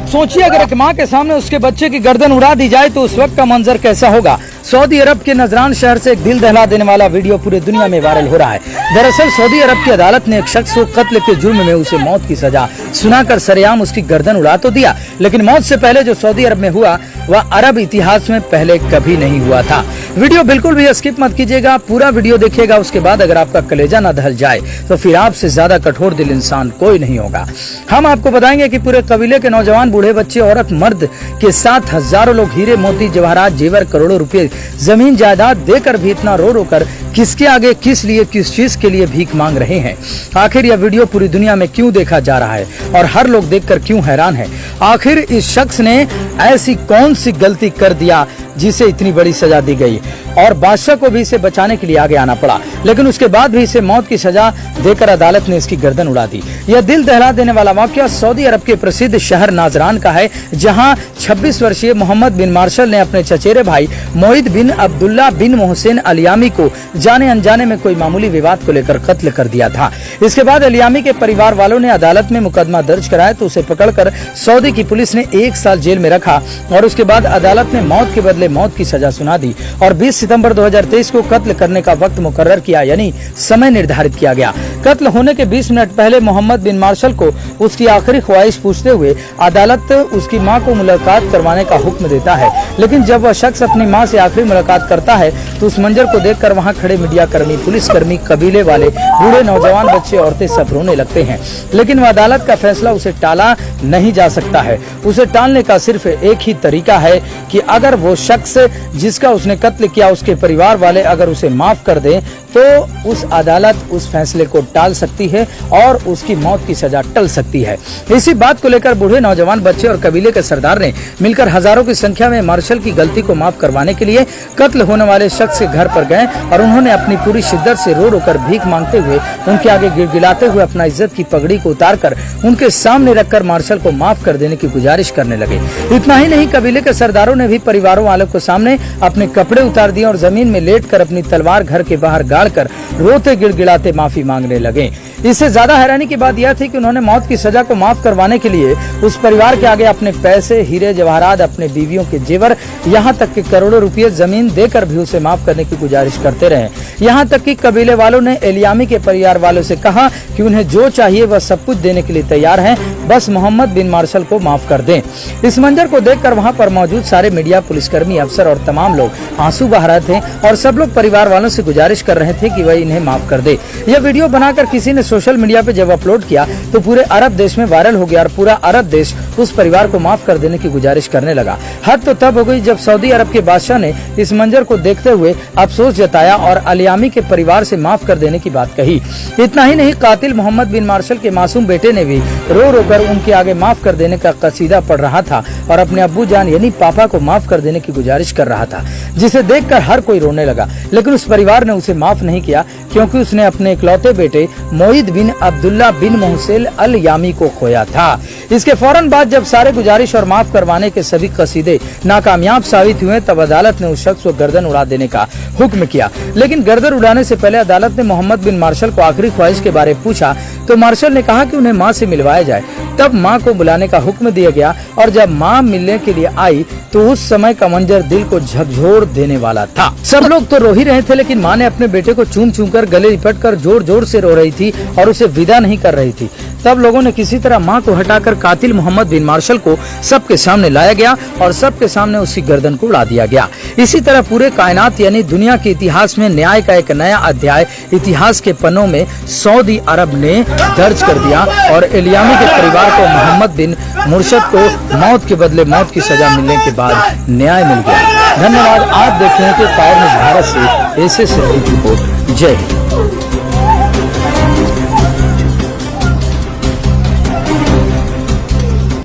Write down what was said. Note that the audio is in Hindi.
सोचिए अगर एक माँ के सामने उसके बच्चे की गर्दन उड़ा दी जाए तो उस वक्त का मंजर कैसा होगा। सऊदी अरब के नजरान शहर से एक दिल दहला देने वाला वीडियो पूरे दुनिया में वायरल हो रहा है। दरअसल सऊदी अरब की अदालत ने एक शख्स को कत्ल के जुर्म में उसे मौत की सजा सुनाकर सरेआम उसकी गर्दन उड़ा तो दिया, लेकिन मौत से पहले जो सऊदी अरब में हुआ वह अरब इतिहास में पहले कभी नहीं हुआ था। वीडियो बिल्कुल भी स्किप मत कीजिएगा, पूरा वीडियो देखिएगा। उसके बाद अगर आपका कलेजा न दहल जाए तो फिर आपसे ज्यादा कठोर दिल इंसान कोई नहीं होगा। हम आपको बताएंगे कि पूरे कबीले के नौजवान, बूढ़े, बच्चे, औरत, मर्द के साथ हजारों लोग हीरे, मोती, जवाहरात, जेवर, करोड़ों रुपए जमीन जायदाद देकर भी इतना रो रो कर किसके आगे, किस लिए, किस चीज के लिए भीख मांग रहे हैं। आखिर यह वीडियो पूरी दुनिया में क्यों देखा जा रहा है और हर लोग देखकर क्यों हैरान है। आखिर इस शख्स ने ऐसी कौन सी गलती कर दिया जिसे इतनी बड़ी सजा दी गई और बादशाह को भी इसे बचाने के लिए आगे आना पड़ा, लेकिन उसके बाद भी इसे मौत की सजा देकर अदालत ने इसकी गर्दन उड़ा दी। यह दिल दहला देने वाला वाकया सऊदी अरब के प्रसिद्ध शहर नाजरान का है, जहां 26 वर्षीय मोहम्मद बिन मार्शल ने अपने चचेरे भाई मोहित बिन अब्दुल्ला बिन मोहसिन अलियामी को जाने अनजाने में कोई मामूली विवाद को लेकर कत्ल कर दिया था। इसके बाद अलियामी के परिवार वालों ने अदालत में मुकदमा दर्ज कराया तो उसे पकड़कर सऊदी की पुलिस ने 1 साल जेल में रखा और उसके बाद अदालत ने मौत के बदले मौत की सजा सुना दी और 20 सितंबर 2023 को कत्ल करने का वक्त मुकर्रर किया, यानी समय निर्धारित किया गया। कत्ल होने के 20 मिनट पहले मोहम्मद बिन मार्शल को उसकी आखिरी ख्वाहिश पूछते हुए अदालत उसकी मां को मुलाकात करवाने का हुक्म देता है, लेकिन जब वह शख्स अपनी मां से आखिरी मुलाकात करता है तो उस मंजर को देखकर वहां खड़े मीडिया कर्मी, पुलिस कर्मी, कबीले वाले, बूढ़े, नौजवान, बच्चे, औरतें सब रोने लगते हैं। लेकिन वह अदालत का फैसला उसे टाला नहीं जा सकता है। उसे टालने का सिर्फ एक ही तरीका है कि अगर वो शख्स जिसका उसने कत्ल किया उसके परिवार वाले अगर उसे माफ कर दें तो उस अदालत उस फैसले को टाल सकती है और उसकी मौत की सजा टल सकती है। इसी बात को लेकर बूढ़े, नौजवान, बच्चे और कबीले के सरदार ने मिलकर हजारों की संख्या में मार्शल की गलती को माफ करवाने के लिए कत्ल होने वाले शख्स के घर पर गए और उन्होंने अपनी पूरी शिद्दत से रो रो कर भीख मांगते हुए उनके आगे गिड़गिड़ाते हुए अपना इज्जत की पगड़ी को उतारकर उनके सामने रखकर मार्शल को माफ कर देने की गुजारिश करने लगे। इतना ही नहीं, कबीले के सरदारों ने भी परिवारों वालों को सामने अपने कपड़े उतार दिए और जमीन में लेटकर अपनी तलवार घर के बाहर गाड़कर रोते गिड़गिड़ाते माफी मांगने लगे। इससे ज्यादा हैरानी की बात यह थी कि उन्होंने मौत की सजा को माफ करवाने के लिए उस परिवार के आगे अपने पैसे, हीरे, जवाहरात, अपने बीवियों के जेवर, यहाँ तक कि करोड़ों रुपये जमीन देकर भी उसे माफ करने की गुजारिश करते रहे। यहाँ तक कि कबीले वालों ने एलियामी के परिवार वालों से कहा कि उन्हें जो चाहिए वह सब कुछ देने के लिए तैयार हैं, बस मोहम्मद बिन मार्शल को माफ कर दें। इस मंजर को देखकर वहां पर मौजूद सारे मीडिया, पुलिसकर्मी, अफसर और तमाम लोग आंसू बहा रहे थे और सब लोग परिवार वालों से गुजारिश कर रहे थे कि वह इन्हें माफ कर दे। यह वीडियो बनाकर किसी ने सोशल मीडिया पे जब अपलोड किया तो पूरे अरब देश में वायरल हो गया और पूरा अरब देश उस परिवार को माफ कर देने की गुजारिश करने लगा। हद तो तब हो गई जब सऊदी अरब के बादशाह ने इस मंजर को देखते हुए अफसोस जताया और अलियामी के परिवार से माफ कर देने की बात कही। इतना ही नहीं, कातिल मोहम्मद बिन मार्शल के मासूम बेटे ने भी रो रो कर उनके आगे माफ कर देने का कसीदा पढ़ रहा था और अपने अब्बू जान यानी पापा को माफ कर देने की गुजारिश कर रहा था, जिसे देखकर हर कोई रोने लगा। लेकिन उस परिवार ने उसे माफ नहीं किया क्योंकि उसने अपने इकलौते बेटे मोहित बिन अब्दुल्ला बिन मोहसिन अलियामी को खोया था। इसके फौरन बाद जब सारे गुजारिश और माफ करवाने के सभी कसीदे नाकामयाब साबित हुए तब अदालत ने उस शख्स को गर्दन उड़ा देने का हुक्म किया। लेकिन गर्दन उड़ाने से पहले अदालत ने मोहम्मद बिन मार्शल को आखिरी ख्वाहिश के बारे में पूछा तो मार्शल ने कहा कि उन्हें मां से मिलवाया जाए। तब मां को बुलाने का हुक्म दिया गया और जब मां मिलने के लिए आई तो उस समय का मंजर दिल को झकझोर देने वाला था। सब लोग तो रो ही रहे थे, लेकिन मां ने अपने बेटे को चूम चूम कर गले लिपट कर जोर जोर से रो रही थी और उसे विदा नहीं कर रही थी। तब लोगों ने किसी तरह मां को हटाकर कातिल मोहम्मद बिन मार्शल को सबके सामने लाया गया और सबके सामने उसकी गर्दन को उड़ा दिया गया। इसी तरह पूरे कायनात यानी दुनिया के इतिहास में न्याय का एक नया अध्याय इतिहास के पन्नों में सऊदी अरब ने दर्ज कर दिया और एलियामी के परिवार को मोहम्मद बिन मुर्शद को मौत के बदले मौत की सजा मिलने के बाद न्याय मिल गया। धन्यवाद। आप देख रहे थे फायर न्यूज़ भारत से ऐसे रिपोर्ट। जय हिंद।